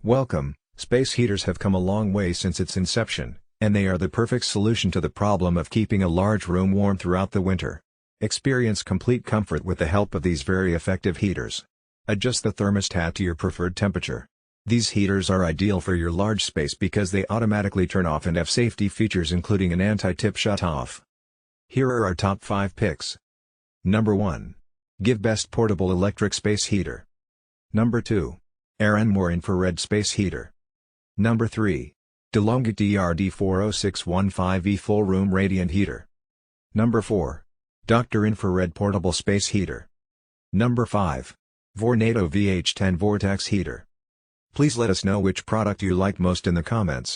Welcome. Space heaters have come a long way since its inception, and they are the perfect solution to the problem of keeping a large room warm throughout the winter. Experience complete comfort with the help of these very effective heaters. Adjust the thermostat to your preferred temperature. These heaters are ideal for your large space because they automatically turn off and have safety features including an anti-tip shut-off. Here are our top 5 picks. Number 1. GiveBest Portable Electric Space Heater. Number 2. AirNmore Infrared Space Heater. Number 3. DeLonghi DRD40615E Full Room Radiant Heater. Number 4. Dr. Infrared Portable Space Heater. Number 5. Vornado VH10 Vortex Heater. Please let us know which product you like most in the comments.